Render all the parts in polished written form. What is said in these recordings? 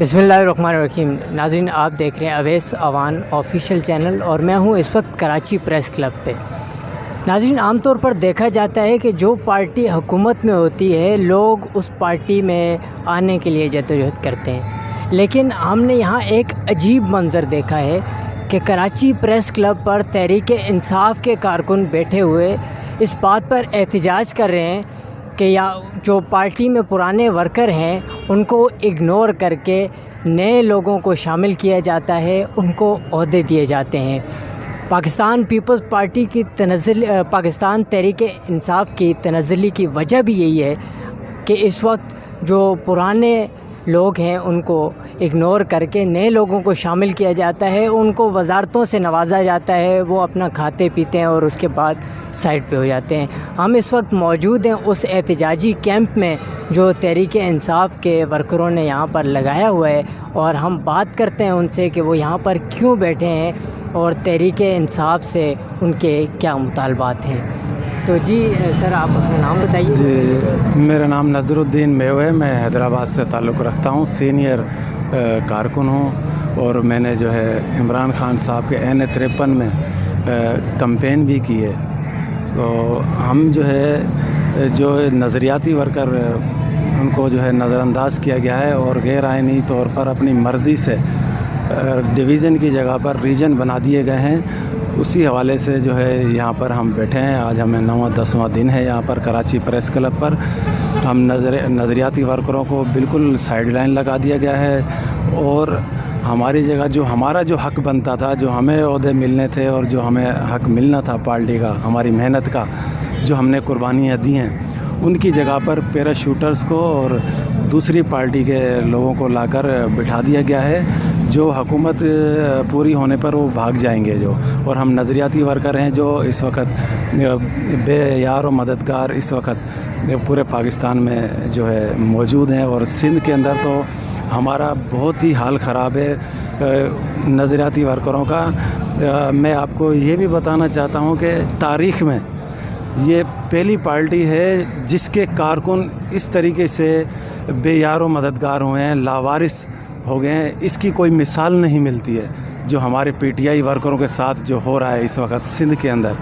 بسم اللہ الرحمن الرحیم۔ ناظرین، آپ دیکھ رہے ہیں اویس اوان آفیشیل چینل اور میں ہوں اس وقت کراچی پریس کلب پہ۔ ناظرین، عام طور پر دیکھا جاتا ہے کہ جو پارٹی حکومت میں ہوتی ہے لوگ اس پارٹی میں آنے کے لیے جدوجہد کرتے ہیں، لیکن ہم نے یہاں ایک عجیب منظر دیکھا ہے کہ کراچی پریس کلب پر تحریک انصاف کے کارکن بیٹھے ہوئے اس بات پر احتجاج کر رہے ہیں کہ یا جو پارٹی میں پرانے ورکر ہیں ان کو اگنور کر کے نئے لوگوں کو شامل کیا جاتا ہے، ان کو عہدے دیے جاتے ہیں۔ پاکستان پیپلز پارٹی کی پاکستان تحریک انصاف کی تنزلی کی وجہ بھی یہی ہے کہ اس وقت جو پرانے لوگ ہیں ان کو اگنور کر کے نئے لوگوں کو شامل کیا جاتا ہے، ان کو وزارتوں سے نوازا جاتا ہے، وہ اپنا کھاتے پیتے ہیں اور اس کے بعد سائڈ پہ ہو جاتے ہیں۔ ہم اس وقت موجود ہیں اس احتجاجی کیمپ میں جو تحریک انصاف کے ورکروں نے یہاں پر لگایا ہوا ہے، اور ہم بات کرتے ہیں ان سے کہ وہ یہاں پر کیوں بیٹھے ہیں اور تحریک انصاف سے ان کے کیا مطالبات ہیں۔ تو جی سر، آپ اپنا نام بتائیے۔ جی، میرا نام نظر الدین میو ہے، میں حیدرآباد سے تعلق رکھتا ہوں، سینئر کارکن ہوں، اور میں نے جو ہے عمران خان صاحب کے N53 میں کمپین بھی کی ہے۔ تو ہم جو ہے جو نظریاتی ورکر ان کو جو ہے نظر انداز کیا گیا ہے اور غیر آئینی طور پر اپنی مرضی سے ڈویژن کی جگہ پر ریجن بنا دیے گئے ہیں، اسی حوالے سے جو ہے یہاں پر ہم بیٹھے ہیں۔ آج ہمیں 9واں-10واں دن ہے یہاں پر کراچی پریس کلب پر۔ ہم نظریاتی ورکروں کو بالکل سائیڈ لائن لگا دیا گیا ہے، اور ہماری جگہ جو ہمارا جو حق بنتا تھا، جو ہمیں عہدے ملنے تھے اور جو ہمیں حق ملنا تھا پارٹی کا، ہماری محنت کا، جو ہم نے قربانیاں دی ہیں، ان کی جگہ پر پیراشوٹرز کو اور دوسری پارٹی کے لوگوں کو لا کر بٹھا دیا گیا ہے، جو حکومت پوری ہونے پر وہ بھاگ جائیں گے جو۔ اور ہم نظریاتی ورکر ہیں جو اس وقت بے یار و مددگار اس وقت پورے پاکستان میں جو ہے موجود ہیں، اور سندھ کے اندر تو ہمارا بہت ہی حال خراب ہے نظریاتی ورکروں کا۔ میں آپ کو یہ بھی بتانا چاہتا ہوں کہ تاریخ میں یہ پہلی پارٹی ہے جس کے کارکن اس طریقے سے بے یار و مددگار ہوئے ہیں، لاوارث ہو گئے ہیں۔ اس کی کوئی مثال نہیں ملتی ہے جو ہمارے PTI ورکروں کے ساتھ جو ہو رہا ہے اس وقت سندھ کے اندر،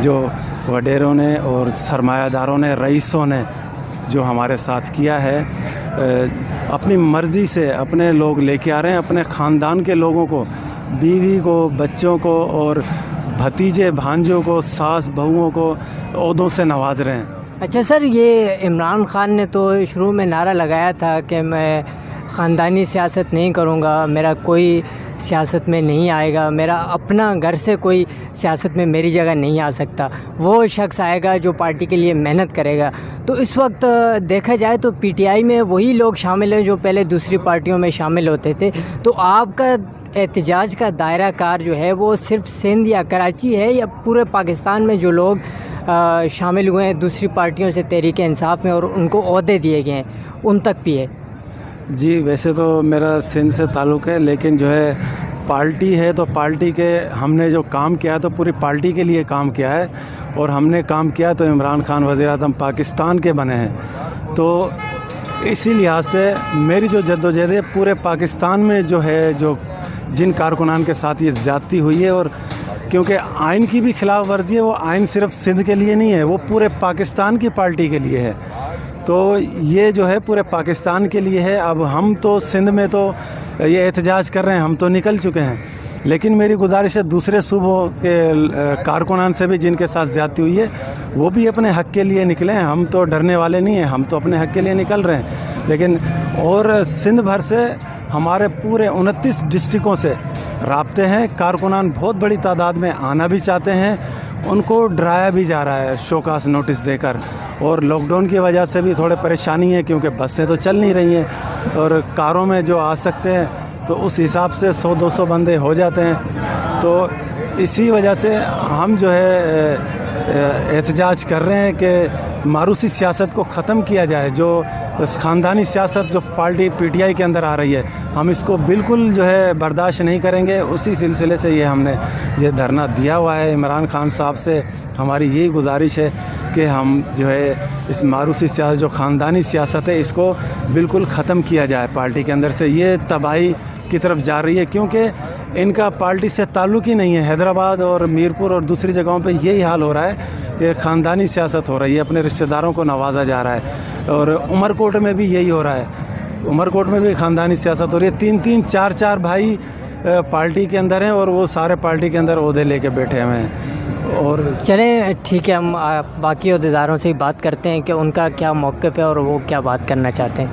جو وڈیروں نے اور سرمایہ داروں نے، رئیسوں نے جو ہمارے ساتھ کیا ہے۔ اپنی مرضی سے اپنے لوگ لے کے آ رہے ہیں، اپنے خاندان کے لوگوں کو، بیوی کو، بچوں کو اور بھتیجے بھانجوں کو، ساس بہوؤں کو عہدوں سے نواز رہے ہیں۔ اچھا سر، یہ عمران خان نے تو شروع میں نعرہ لگایا تھا کہ میں خاندانی سیاست نہیں کروں گا، میرا کوئی سیاست میں نہیں آئے گا، میرا اپنا گھر سے کوئی سیاست میں میری جگہ نہیں آ سکتا، وہ شخص آئے گا جو پارٹی کے لیے محنت کرے گا۔ تو اس وقت دیکھا جائے تو PTI میں وہی لوگ شامل ہیں جو پہلے دوسری پارٹیوں میں شامل ہوتے تھے۔ تو آپ کا احتجاج کا دائرہ کار جو ہے وہ صرف سندھ یا کراچی ہے، یا پورے پاکستان میں جو لوگ شامل ہوئے ہیں دوسری پارٹیوں سے تحریک انصاف میں اور ان کو عہدے دیے گئے ہیں ان تک بھی ہے؟ جی، ویسے تو میرا سندھ سے تعلق ہے، لیکن جو ہے پارٹی ہے تو پارٹی کے ہم نے جو کام کیا ہے تو پوری پارٹی کے لیے کام کیا ہے، اور ہم نے کام کیا تو عمران خان وزیر اعظم پاکستان کے بنے ہیں۔ تو اسی لحاظ سے میری جو جدوجہد ہے پورے پاکستان میں جو ہے، جو جن کارکنان کے ساتھ یہ زیادتی ہوئی ہے، اور کیونکہ آئین کی بھی خلاف ورزی ہے، وہ آئین صرف سندھ کے لیے نہیں ہے، وہ پورے پاکستان کی پارٹی کے لیے ہے، تو یہ جو ہے پورے پاکستان کے لیے ہے۔ اب ہم تو سندھ میں تو یہ احتجاج کر رہے ہیں، ہم تو نکل چکے ہیں، لیکن میری گزارش ہے دوسرے صوبوں کے کارکنان سے بھی جن کے ساتھ زیادتی ہوئی ہے وہ بھی اپنے حق کے لیے نکلیں۔ ہم تو ڈرنے والے نہیں ہیں، ہم تو اپنے حق کے لیے نکل رہے ہیں، لیکن اور سندھ بھر سے ہمارے پورے 29 ڈسٹرکوں سے رابطے ہیں، کارکنان بہت بڑی تعداد میں آنا بھی چاہتے ہیں، ان کو ڈرایا بھی جا رہا ہے شوکاس نوٹس دے کر، اور لاک ڈاؤن کی وجہ سے بھی تھوڑے پریشانی ہے کیونکہ بسیں تو چل نہیں رہی ہیں، اور کاروں میں جو آ سکتے ہیں تو اس حساب سے 100-200 بندے ہو جاتے ہیں۔ تو اسی وجہ سے ہم جو ہے احتجاج کر رہے ہیں کہ ماروثی سیاست کو ختم کیا جائے، جو خاندانی سیاست جو پارٹی PTI کے اندر آ رہی ہے، ہم اس کو بالکل جو ہے برداشت نہیں کریں گے۔ اسی سلسلے سے ہم نے یہ دھرنا دیا ہوا ہے۔ عمران خان صاحب سے ہماری یہی گزارش ہے کہ ہم جو ہے اس معروسی سیاست جو خاندانی سیاست ہے اس کو بالکل ختم کیا جائے پارٹی کے اندر سے. یہ تباہی کی طرف جا رہی ہے کیونکہ ان کا پارٹی سے تعلق ہی نہیں ہے. حیدرآباد اور میرپور اور دوسری جگہوں پہ یہی حال ہو رہا ہے کہ خاندانی سیاست ہو رہی ہے, اپنے رشتہ داروں کو نوازا جا رہا ہے. اور عمر کوٹ میں بھی یہی ہو رہا ہے, عمر کوٹ میں بھی خاندانی سیاست ہو رہی ہے. 3 4 بھائی پارٹی کے اندر ہیں اور وہ سارے پارٹی کے اندر عہدے لے کے بیٹھے ہوئے ہیں. اور چلیں ٹھیک ہے, ہم باقی عہدیداروں سے ہی بات کرتے ہیں کہ ان کا کیا موقف ہے اور وہ کیا بات کرنا چاہتے ہیں.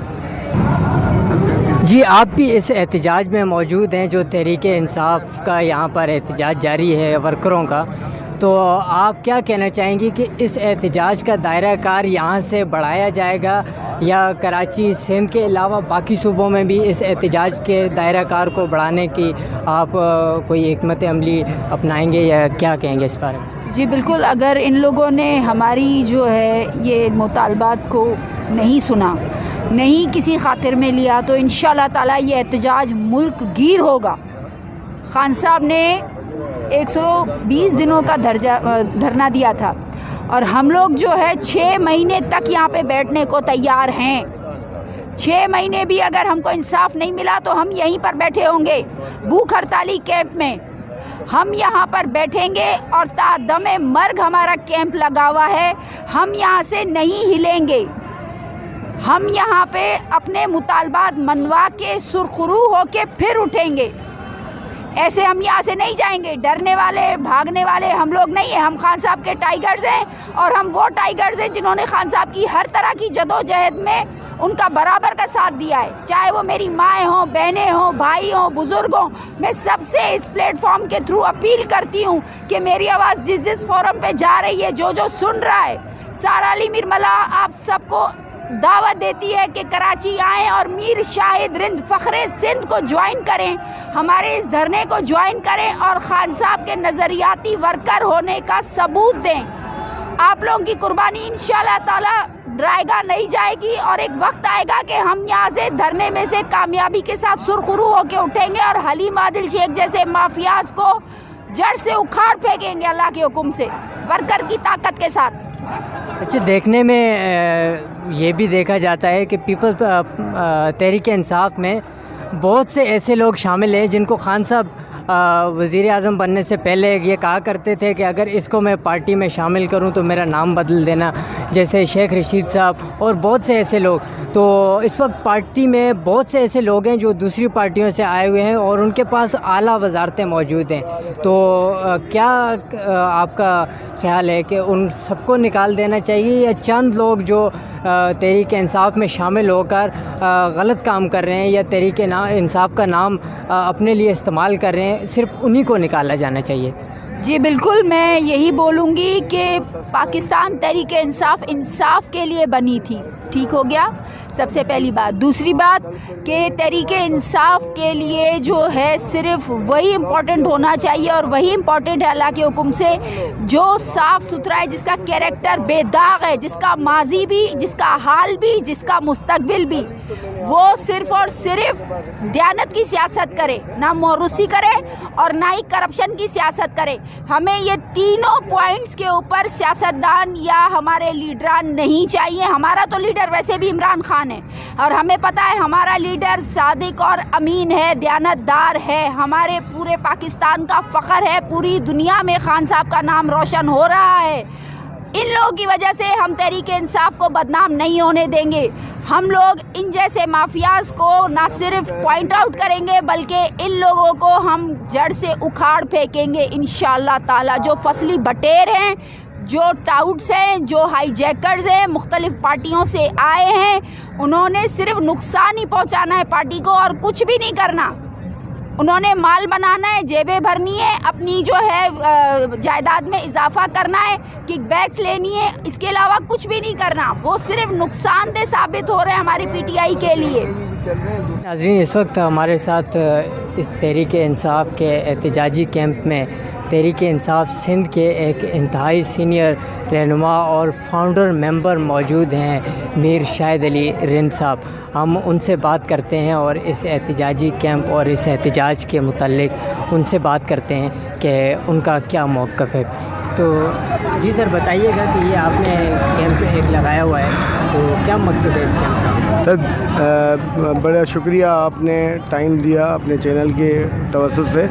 جی, آپ بھی اس احتجاج میں موجود ہیں جو تحریک انصاف کا یہاں پر احتجاج جاری ہے ورکروں کا, تو آپ کیا کہنا چاہیں گی کہ اس احتجاج کا دائرہ کار یہاں سے بڑھایا جائے گا یا کراچی سندھ کے علاوہ باقی صوبوں میں بھی اس احتجاج کے دائرہ کار کو بڑھانے کی آپ کوئی حکمت عملی اپنائیں گے یا کیا کہیں گے اس بارے میں؟ جی بالکل, اگر ان لوگوں نے ہماری جو ہے یہ مطالبات کو نہیں سنا, نہیں کسی خاطر میں لیا, تو انشاءاللہ تعالیٰ یہ احتجاج ملک گیر ہوگا. خان صاحب نے 120 دنوں کا دھرنا دیا تھا اور ہم لوگ جو ہے 6 مہینے تک یہاں پہ بیٹھنے کو تیار ہیں. 6 مہینے بھی اگر ہم کو انصاف نہیں ملا تو ہم یہیں پر بیٹھے ہوں گے بھوک ہڑتالی کیمپ میں. ہم یہاں پر بیٹھیں گے اور تا دم مرگ ہمارا کیمپ لگا ہوا ہے, ہم یہاں سے نہیں ہلیں گے. ہم یہاں پہ اپنے مطالبات منوا کے سرخرو ہو کے پھر اٹھیں گے. ایسے ہم یہاں سے نہیں جائیں گے. ڈرنے والے بھاگنے والے ہم لوگ نہیں ہیں. ہم خان صاحب کے ٹائیگرز ہیں اور ہم وہ ٹائیگرز ہیں جنہوں نے خان صاحب کی ہر طرح کی جدوجہد میں ان کا برابر کا ساتھ دیا ہے, چاہے وہ میری مائیں ہوں, بہنیں ہوں, بھائی ہوں, بزرگ ہوں. میں سب سے اس پلیٹ فارم کے تھرو اپیل کرتی ہوں کہ میری آواز جس فورم پہ جا رہی ہے, جو سن رہا ہے, سارا علی میر ملا آپ سب کو دعوت دیتی ہے کہ کراچی آئیں اور میر شاہد رند فخر سندھ کو جوائن کریں, ہمارے اس دھرنے کو جوائن کریں اور خان صاحب کے نظریاتی ورکر ہونے کا ثبوت دیں. آپ لوگوں کی قربانی انشاءاللہ تعالی ڈرائے گا نہیں جائے گی اور ایک وقت آئے گا کہ ہم یہاں سے دھرنے میں سے کامیابی کے ساتھ سرخرو ہو کے اٹھیں گے اور حلیم عادل شیخ جیسے مافیاز کو جڑ سے اکھاڑ پھینکیں گے اللہ کے حکم سے, ورکر کی طاقت کے ساتھ. اچھا, دیکھنے میں یہ بھی دیکھا جاتا ہے کہ پیپلز تحریک انصاف میں بہت سے ایسے لوگ شامل ہیں جن کو خان صاحب وزیر اعظم بننے سے پہلے یہ کہا کرتے تھے کہ اگر اس کو میں پارٹی میں شامل کروں تو میرا نام بدل دینا, جیسے شیخ رشید صاحب اور بہت سے ایسے لوگ. تو اس وقت پارٹی میں بہت سے ایسے لوگ ہیں جو دوسری پارٹیوں سے آئے ہوئے ہیں اور ان کے پاس اعلیٰ وزارتیں موجود ہیں. تو کیا آپ کا خیال ہے کہ ان سب کو نکال دینا چاہیے یا چند لوگ جو تحریک انصاف میں شامل ہو کر غلط کام کر رہے ہیں یا تحریک انصاف کا نام اپنے لیے استعمال کر رہے ہیں, صرف انہی کو نکالا جانا چاہیے؟ جی بالکل, میں یہی بولوں گی کہ پاکستان تحریک انصاف کے لیے بنی تھی, ٹھیک ہو گیا, سب سے پہلی بات. دوسری بات کہ تحریک انصاف کے لیے جو ہے صرف وہی امپورٹنٹ ہونا چاہیے اور وہی امپورٹنٹ ہے اللہ کے حکم سے جو صاف ستھرا ہے, جس کا کیریکٹر بے داغ ہے, جس کا ماضی بھی, جس کا حال بھی, جس کا مستقبل بھی. وہ صرف اور صرف دیانت کی سیاست کرے, نہ موروثی کرے اور نہ ہی کرپشن کی سیاست کرے. ہمیں یہ تینوں پوائنٹس کے اوپر سیاستدان یا ہمارے لیڈران نہیں چاہیے. ہمارا تو لیڈر ویسے بھی عمران خان ہے اور ہمیں پتہ ہے ہمارا لیڈر صادق اور امین ہے, دیانت دار ہے, ہمارے پورے پاکستان کا فخر ہے, پوری دنیا میں خان صاحب کا نام روشن ہو رہا ہے. ان لوگوں کی وجہ سے ہم تحریک انصاف کو بدنام نہیں ہونے دیں گے. ہم لوگ ان جیسے مافیاز کو نہ صرف پوائنٹ آؤٹ کریں گے بلکہ ان لوگوں کو ہم جڑ سے اکھاڑ پھینکیں گے انشاءاللہ تعالی. جو فصلی بٹیر ہیں, جو ٹاؤٹس ہیں, جو ہائی جیکرز ہیں, مختلف پارٹیوں سے آئے ہیں, انہوں نے صرف نقصان ہی پہنچانا ہے پارٹی کو اور کچھ بھی نہیں کرنا. انہوں نے مال بنانا ہے, جیبیں بھرنی ہے, اپنی جو ہے جائیداد میں اضافہ کرنا ہے, کک بیکس لینی ہے, اس کے علاوہ کچھ بھی نہیں کرنا. وہ صرف نقصان دہ ثابت ہو رہے ہیں ہماری پی ٹی آئی کے لیے. ناظرین، اس وقت ہمارے ساتھ اس تحریک انصاف کے احتجاجی کیمپ میں تحریک انصاف سندھ کے ایک انتہائی سینئر رہنما اور فاؤنڈر ممبر موجود ہیں، میر شاہد علی رند صاحب۔ ہم ان سے بات کرتے ہیں اور اس احتجاجی کیمپ اور اس احتجاج کے متعلق ان سے بات کرتے ہیں کہ ان کا کیا موقف ہے۔ تو جی سر، بتائیے گا کہ یہ آپ نے کیمپ ایک لگایا ہوا ہے، تو کیا مقصد ہے اس کیمپ کا؟ سر بڑا شکریہ، آپ نے ٹائم دیا اپنے چینل کے توسط سے۔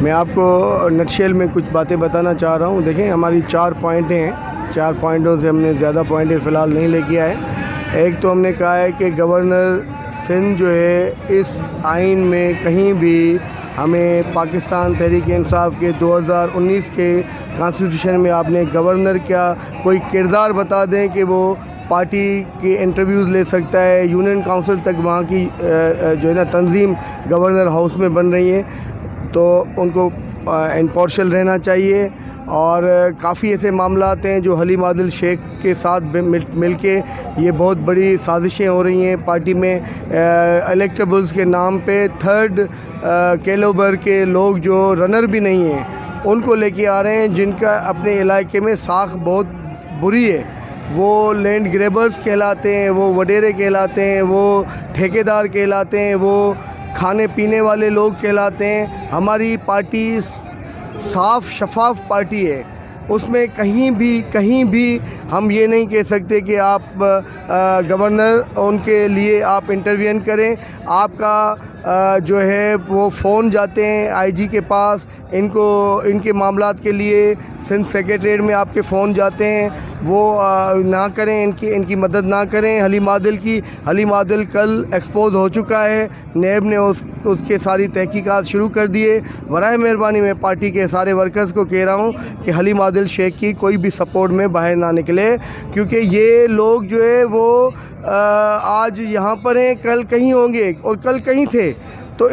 میں آپ کو نٹشیل میں کچھ باتیں بتانا چاہ رہا ہوں۔ دیکھیں، ہماری 4 پوائنٹیں ہیں، 4 پوائنٹوں سے ہم نے زیادہ پوائنٹیں فی الحال نہیں لے کے آئے۔ ایک تو ہم نے کہا ہے کہ گورنر سندھ جو ہے اس آئین میں کہیں بھی ہمیں پاکستان تحریک انصاف کے 2019 کے کانسٹیٹیوشن میں آپ نے گورنر کا کوئی کردار بتا دیں کہ وہ پارٹی کے انٹرویوز لے سکتا ہے۔ یونین کونسل تک وہاں کی جو ہے نا تنظیم گورنر ہاؤس میں بن رہی ہے، تو ان کو امپارشل رہنا چاہیے۔ اور کافی ایسے معاملات ہیں جو حلیم عادل شیخ کے ساتھ مل کے یہ بہت بڑی سازشیں ہو رہی ہیں پارٹی میں۔ الیکٹیبلز کے نام پہ 3rd کیلوبر کے لوگ جو رنر بھی نہیں ہیں ان کو لے کے آ رہے ہیں، جن کا اپنے علاقے میں ساکھ بہت بری ہے۔ وہ لینڈ گریبرز کہلاتے ہیں، وہ وڈیرے کہلاتے ہیں، وہ ٹھیکیدار کہلاتے ہیں، وہ کھانے پینے والے لوگ کہلاتے ہیں۔ ہماری پارٹی صاف شفاف پارٹی ہے، اس میں کہیں بھی ہم یہ نہیں کہہ سکتے کہ آپ گورنر ان کے لیے آپ انٹروین کریں۔ آپ کا جو ہے وہ فون جاتے ہیں آئی جی کے پاس، ان کے معاملات کے لیے سندھ سیکریٹریٹ میں آپ کے فون جاتے ہیں، وہ نہ کریں، ان کی مدد نہ کریں۔ حلیم عادل کل ایکسپوز ہو چکا ہے، نیب نے اس کے ساری تحقیقات شروع کر دیے۔ برائے مہربانی میں پارٹی کے سارے ورکرز کو کہہ رہا ہوں کہ حلیم عادل شیخ کی کوئی بھی سپورٹ میں باہر نہ نکلے، کیونکہ یہ لوگ جو ہے وہ آج یہاں پر ہیں، کل کہیں ہوں گے اور کل کہیں تھے۔ تو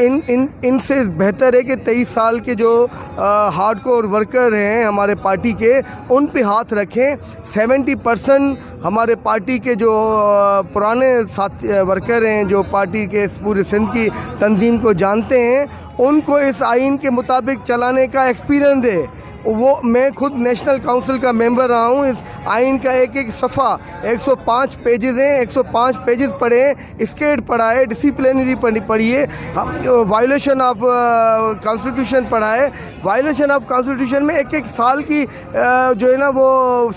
ان سے بہتر ہے کہ 23 سال کے جو ہارڈ کور ورکر ہیں ہمارے پارٹی کے، ان پہ ہاتھ رکھیں۔ 70% ہمارے پارٹی کے جو پرانے ورکر ہیں، جو پارٹی کے پورے سندھ کی تنظیم کو جانتے ہیں، ان کو اس آئین کے مطابق چلانے کا ایکسپیرئنس ہے۔ میں خود نیشنل کونسل کا ممبر رہا ہوں۔ اس آئین کا ایک صفحہ 105 پیجز ہیں، 105 پیجز پڑھیں، اسکیٹ پڑھا ہے، ڈسپلنری پڑھی ہے، وائلیشن آف کانسٹیٹیوشن پڑھا ہے۔ وائلیشن آف کانسٹیٹیوشن میں 1 سال کی جو ہے نا وہ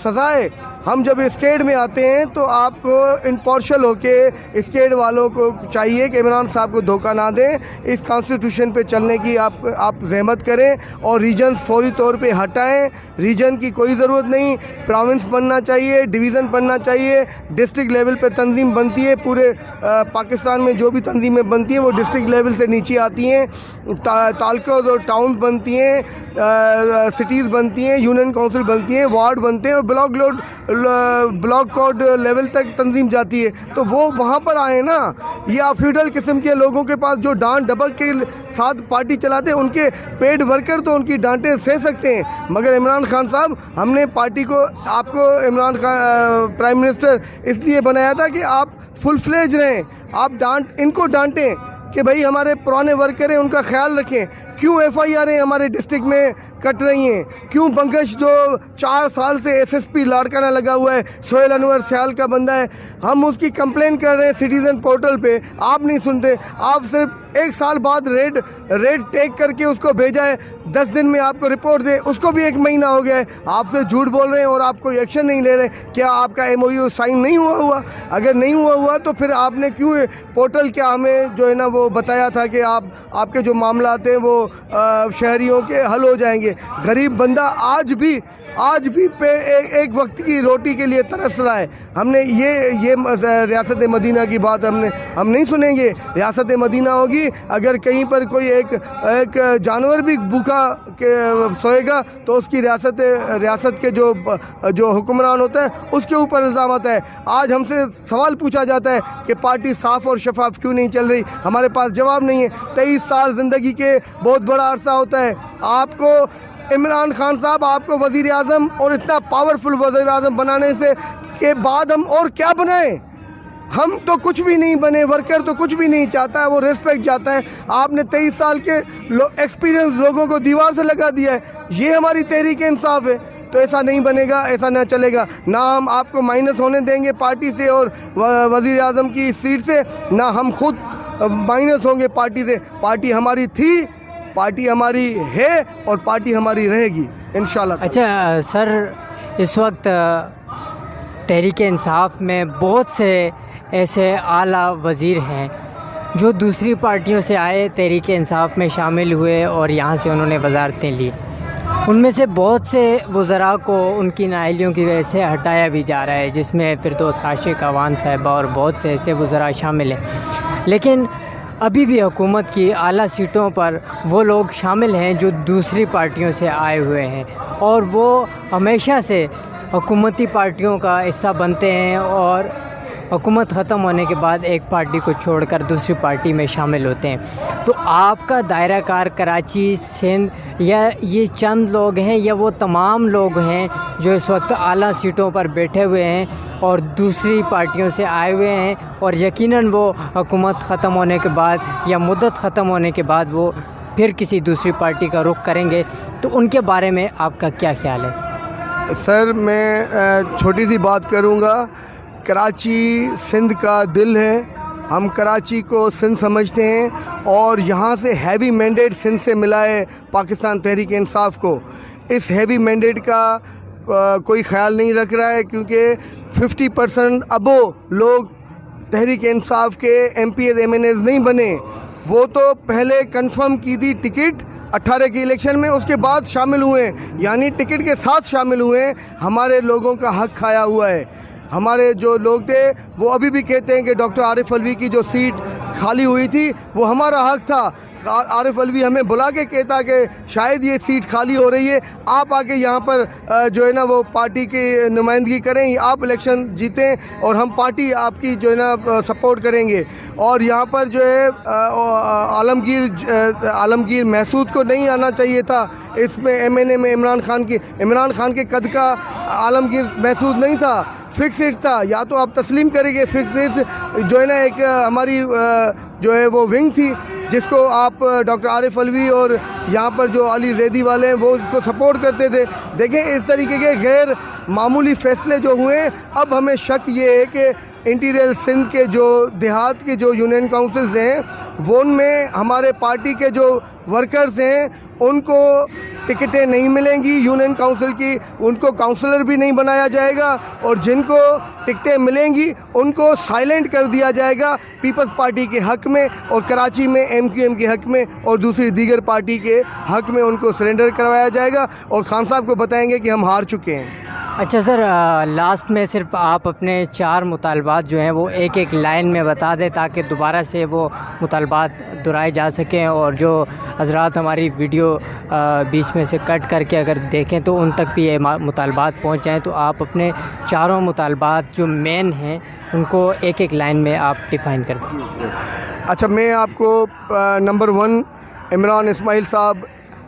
سزا ہے۔ ہم جب اسکیڈ میں آتے ہیں تو آپ کو امپارشل ہو کے اسکیڈ والوں کو چاہیے کہ عمران صاحب کو دھوکہ نہ دیں، اس کانسٹیٹیوشن پہ چلنے کی آپ زحمت کریں اور ریجنز فوری طور پہ ہٹائیں۔ ریجن کی کوئی ضرورت نہیں، پراونس بننا چاہیے، ڈویژن بننا چاہیے۔ ڈسٹرکٹ لیول پہ تنظیم بنتی ہے، پورے پاکستان میں جو بھی تنظیمیں بنتی ہیں وہ ڈسٹرکٹ لیول سے نیچے آتی ہیں، تالکوز اور ٹاؤنز بنتی ہیں، سٹیز بنتی ہیں، یونین کونسل بنتی ہیں، وارڈ بنتے ہیں، اور بلاک کوڈ لیول تک تنظیم جاتی ہے۔ تو وہ وہاں پر آئے نا، یہ فیوڈل قسم کے لوگوں کے پاس جو ڈانٹ ڈپٹ کے ساتھ پارٹی چلاتے ہیں، ان کے پیڈ ورکر تو ان کی ڈانٹیں سہ سکتے ہیں، مگر عمران خان صاحب، ہم نے پارٹی کو، آپ کو عمران خان پرائم منسٹر اس لیے بنایا تھا کہ آپ فل فلیج رہیں، آپ ان کو ڈانٹیں کہ بھائی ہمارے پرانے ورکر ہیں، ان کا خیال رکھیں۔ کیوں ایف آئی آریں ہمارے ڈسٹرکٹ میں کٹ رہی ہیں؟ کیوں بنگش جو 4 سال سے ایس ایس پی لاڑکانہ لگا ہوا ہے، سہیل انور سیال کا بندہ ہے، ہم اس کی کمپلین کر رہے ہیں سٹیزن پورٹل پہ، آپ نہیں سنتے۔ آپ صرف 1 سال بعد ریڈ ٹیک کر کے اس کو بھیجا ہے، 10 دن میں آپ کو رپورٹ دے، اس کو بھی 1 مہینہ ہو گیا ہے۔ آپ سے جھوٹ بول رہے ہیں اور آپ کوئی ایکشن نہیں لے رہے۔ کیا آپ کا MOU سائن نہیں ہوا؟ اگر نہیں ہوا تو پھر آپ نے کیوں پورٹل کیا ہمیں جو ہے نا وہ بتایا تھا کہ آپ کے جو معاملات ہیں وہ شہریوں کے حل ہو جائیں گے؟ غریب بندہ آج بھی ایک وقت کی روٹی کے لیے ترس رہا ہے۔ ہم نے یہ ریاست مدینہ کی بات ہم نہیں سنیں گے۔ ریاست مدینہ ہوگی، اگر کہیں پر کوئی ایک جانور بھی بھوکا سوئے گا تو اس کی ریاست کے جو حکمران ہوتا ہے اس کے اوپر الزام آتا ہے۔ آج ہم سے سوال پوچھا جاتا ہے کہ پارٹی صاف اور شفاف کیوں نہیں چل رہی؟ ہمارے پاس جواب نہیں ہے۔ 23 سال زندگی کے بہت بڑا عرصہ ہوتا ہے۔ آپ کو عمران خان صاحب، آپ کو وزیر اعظم اور اتنا پاورفل وزیر اعظم بنانے سے کے بعد ہم اور کیا بنائیں؟ ہم تو کچھ بھی نہیں بنے, ورکر تو کچھ بھی نہیں چاہتا ہے, وہ ریسپیکٹ چاہتا ہے. آپ نے 23 سال کے ایکسپیرینس لوگوں کو دیوار سے لگا دیا ہے. یہ ہماری تحریک انصاف ہے. تو ایسا نہیں بنے گا, ایسا نہ چلے گا. نہ ہم آپ کو مائنس ہونے دیں گے پارٹی سے اور وزیر اعظم کی سیٹ سے, نہ ہم خود مائنس ہوں گے پارٹی سے. پارٹی ہماری تھی, پارٹی ہماری ہے اور پارٹی ہماری رہے گی انشاءاللہ. اچھا سر, اس وقت تحریک انصاف میں بہت سے ایسے اعلیٰ وزیر ہیں جو دوسری پارٹیوں سے آئے, تحریک انصاف میں شامل ہوئے اور یہاں سے انہوں نے وزارتیں لی. ان میں سے بہت سے وزراء کو ان کی نااہلیوں کی وجہ سے ہٹایا بھی جا رہا ہے, جس میں فردوس عاشق اعوان صاحبہ اور بہت سے ایسے وزراء شامل ہیں. لیکن ابھی بھی حکومت کی اعلیٰ سیٹوں پر وہ لوگ شامل ہیں جو دوسری پارٹیوں سے آئے ہوئے ہیں, اور وہ ہمیشہ سے حکومتی پارٹیوں کا حصہ بنتے ہیں اور حکومت ختم ہونے کے بعد ایک پارٹی کو چھوڑ کر دوسری پارٹی میں شامل ہوتے ہیں. تو آپ کا دائرہ کار کراچی, سندھ, یا یہ چند لوگ ہیں یا وہ تمام لوگ ہیں جو اس وقت اعلیٰ سیٹوں پر بیٹھے ہوئے ہیں اور دوسری پارٹیوں سے آئے ہوئے ہیں, اور یقیناً وہ حکومت ختم ہونے کے بعد یا مدت ختم ہونے کے بعد وہ پھر کسی دوسری پارٹی کا رخ کریں گے, تو ان کے بارے میں آپ کا کیا خیال ہے؟ سر میں چھوٹی سی بات کروں گا. کراچی سندھ کا دل ہے, ہم کراچی کو سندھ سمجھتے ہیں, اور یہاں سے ہیوی مینڈیٹ سندھ سے ملا ہے پاکستان تحریک انصاف کو. اس ہیوی مینڈیٹ کا کوئی خیال نہیں رکھ رہا ہے, کیونکہ 50% ابو لوگ تحریک انصاف کے M P As M N As نہیں بنے. وہ تو پہلے کنفرم کی تھی ٹکٹ 18 کے الیکشن میں, اس کے بعد شامل ہوئے ہیں, یعنی ٹکٹ کے ساتھ شامل ہوئے ہیں. ہمارے لوگوں کا حق کھایا ہوا ہے. ہمارے جو لوگ تھے وہ ابھی بھی کہتے ہیں کہ ڈاکٹر عارف علوی کی جو سیٹ خالی ہوئی تھی وہ ہمارا حق تھا. عارف علوی ہمیں بلا کے کہتا کہ شاید یہ سیٹ خالی ہو رہی ہے, آپ آ کے یہاں پر جو ہے نا وہ پارٹی کی نمائندگی کریں, آپ الیکشن جیتیں اور ہم پارٹی آپ کی جو ہے نا سپورٹ کریں گے. اور یہاں پر جو ہے عالمگیر محسود کو نہیں آنا چاہیے تھا. اس میں ایم این اے میں عمران خان کے قد کا عالمگیر محسود نہیں تھا, فکسڈ تھا. یا تو آپ تسلیم کریں گے فکسڈ جو ہے نا ایک ہماری جو ہے وہ ونگ تھی جس کو آپ ڈاکٹر عارف علوی اور یہاں پر جو علی زیدی والے ہیں وہ اس کو سپورٹ کرتے تھے. دیکھیں اس طریقے کے غیر معمولی فیصلے جو ہوئے ہیں, اب ہمیں شک یہ ہے کہ انٹیریئر سندھ کے جو دیہات کے جو یونین کاؤنسلز ہیں وہ ان میں ہمارے پارٹی کے جو ورکرز ہیں ان کو ٹکٹیں نہیں ملیں گی یونین کاؤنسل کی, ان کو کاؤنسلر بھی نہیں بنایا جائے گا, اور جن کو ٹکٹیں ملیں گی ان کو سائلنٹ کر دیا جائے گا پیپلز پارٹی کے حق میں, اور کراچی میں ایم کیو ایم کے حق میں اور دوسری دیگر پارٹی کے حق میں ان کو سرنڈر کروایا جائے گا, اور خان صاحب کو بتائیں گے کہ ہم ہار چکے ہیں. اچھا سر, لاسٹ میں صرف آپ اپنے 4 مطالبات جو ہیں وہ ایک لائن میں بتا دیں تاکہ دوبارہ سے وہ مطالبات دہرائے جا سکیں, اور جو حضرات ہماری ویڈیو بیچ میں سے کٹ کر کے اگر دیکھیں تو ان تک بھی یہ مطالبات پہنچ جائیں. تو آپ اپنے 4 مطالبات جو مین ہیں ان کو ایک لائن میں آپ ڈیفائن کر دیں. اچھا, میں آپ کو نمبر 1 عمران اسماعیل صاحب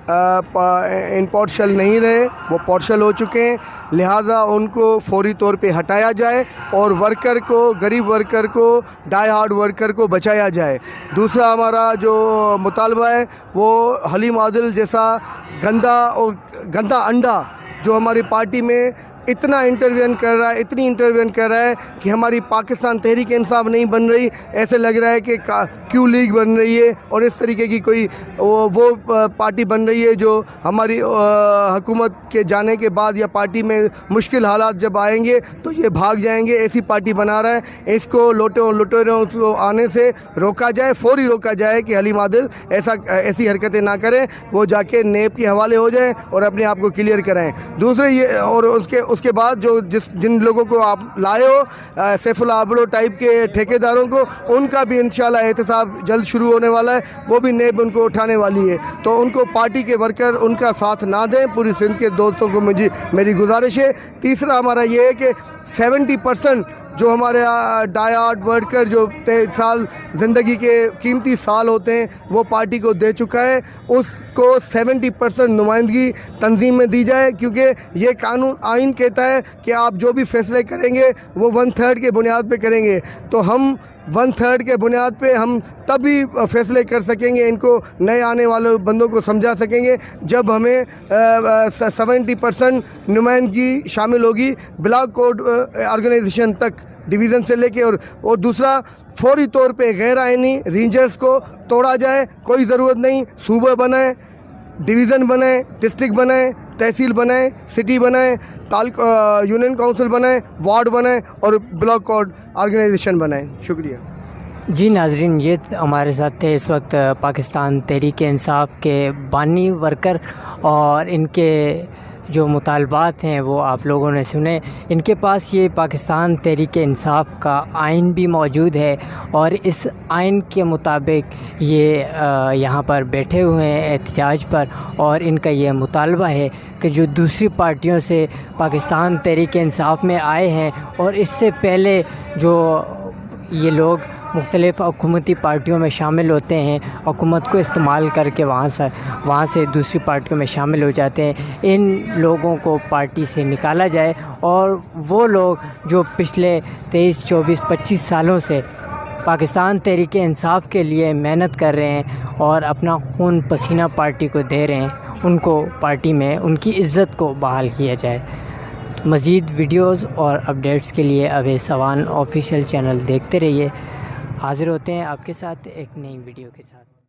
ان پارشل نہیں رہے, وہ پارشل ہو چکے ہیں, لہٰذا ان کو فوری طور پہ ہٹایا جائے اور ورکر کو, غریب ورکر کو, ڈائی ہارڈ ورکر کو بچایا جائے. دوسرا ہمارا جو مطالبہ ہے وہ حلیم عادل جیسا گندا انڈا جو ہماری پارٹی میں اتنا انٹروین کر رہا ہے, اتنی انٹروین کر رہا ہے کہ ہماری پاکستان تحریک انصاف نہیں بن رہی, ایسے لگ رہا ہے کہ کیو لیگ بن رہی ہے, اور اس طریقے کی کوئی وہ پارٹی بن رہی ہے جو ہماری حکومت کے جانے کے بعد یا پارٹی میں مشکل حالات جب آئیں گے تو یہ بھاگ جائیں گے, ایسی پارٹی بنا رہا ہے. اس کو لٹوروں کو آنے سے روکا جائے, فوری روکا جائے کہ حلیم عادل ایسی حرکتیں نہ کریں, وہ جا کے نیب کے حوالے ہو جائیں اور اپنے آپ کو کلیئر کرائیں. دوسرے یہ, اور اس کے بعد جن لوگوں کو آپ لائے ہو سیف اللہ ابلو ٹائپ کے ٹھیکیداروں کو, ان کا بھی انشاءاللہ احتساب جلد شروع ہونے والا ہے, وہ بھی نیب ان کو اٹھانے والی ہے. تو ان کو پارٹی کے ورکر ان کا ساتھ نہ دیں, پوری سندھ کے دوستوں کو میری گزارش ہے. تیسرا ہمارا یہ ہے کہ 70% جو ہمارے ڈائیہارڈ ورکر جو 23 سال زندگی کے قیمتی سال ہوتے ہیں وہ پارٹی کو دے چکا ہے، اس کو 70% نمائندگی تنظیم میں دی جائے، کیونکہ یہ قانون آئین کہتا ہے کہ آپ جو بھی فیصلے کریں گے وہ 1/3 کے بنیاد پہ کریں گے، تو ہم 1/3 کے بنیاد پہ ہم تبھی فیصلے کر سکیں گے، ان کو نئے آنے والے بندوں کو سمجھا سکیں گے جب ہمیں 70% نمائندگی شامل ہوگی بلاک کوڈ آرگنائزیشن تک، ڈویژن سے لے کے، اور دوسرا فوری طور پہ غیر آئینی رینجرز کو توڑا جائے، کوئی ضرورت نہیں، صوبہ بنائیں، ڈویژن بنائیں، ڈسٹرکٹ بنائیں، تحصیل بنائیں، سٹی بنائیں، یونین کونسل بنائیں، وارڈ بنائیں اور بلاک کوڈ آرگنائزیشن بنائیں۔ شکریہ۔ جی ناظرین، یہ ہمارے ساتھ تھے اس وقت پاکستان تحریک انصاف کے بانی ورکر، اور ان کے جو مطالبات ہیں وہ آپ لوگوں نے سنے۔ ان کے پاس یہ پاکستان تحریک انصاف کا آئین بھی موجود ہے، اور اس آئین کے مطابق یہ یہاں پر بیٹھے ہوئے ہیں احتجاج پر، اور ان کا یہ مطالبہ ہے کہ جو دوسری پارٹیوں سے پاکستان تحریک انصاف میں آئے ہیں، اور اس سے پہلے جو یہ لوگ مختلف حکومتی پارٹیوں میں شامل ہوتے ہیں، حکومت کو استعمال کر کے وہاں سے دوسری پارٹیوں میں شامل ہو جاتے ہیں، ان لوگوں کو پارٹی سے نکالا جائے، اور وہ لوگ جو پچھلے 23، 24، 25 سالوں سے پاکستان تحریک انصاف کے لیے محنت کر رہے ہیں اور اپنا خون پسینہ پارٹی کو دے رہے ہیں، ان کو پارٹی میں ان کی عزت کو بحال کیا جائے۔ مزید ویڈیوز اور اپڈیٹس کے لیے اویس اوان آفیشیل چینل دیکھتے رہیے۔ حاضر ہوتے ہیں آپ کے ساتھ ایک نئی ویڈیو کے ساتھ۔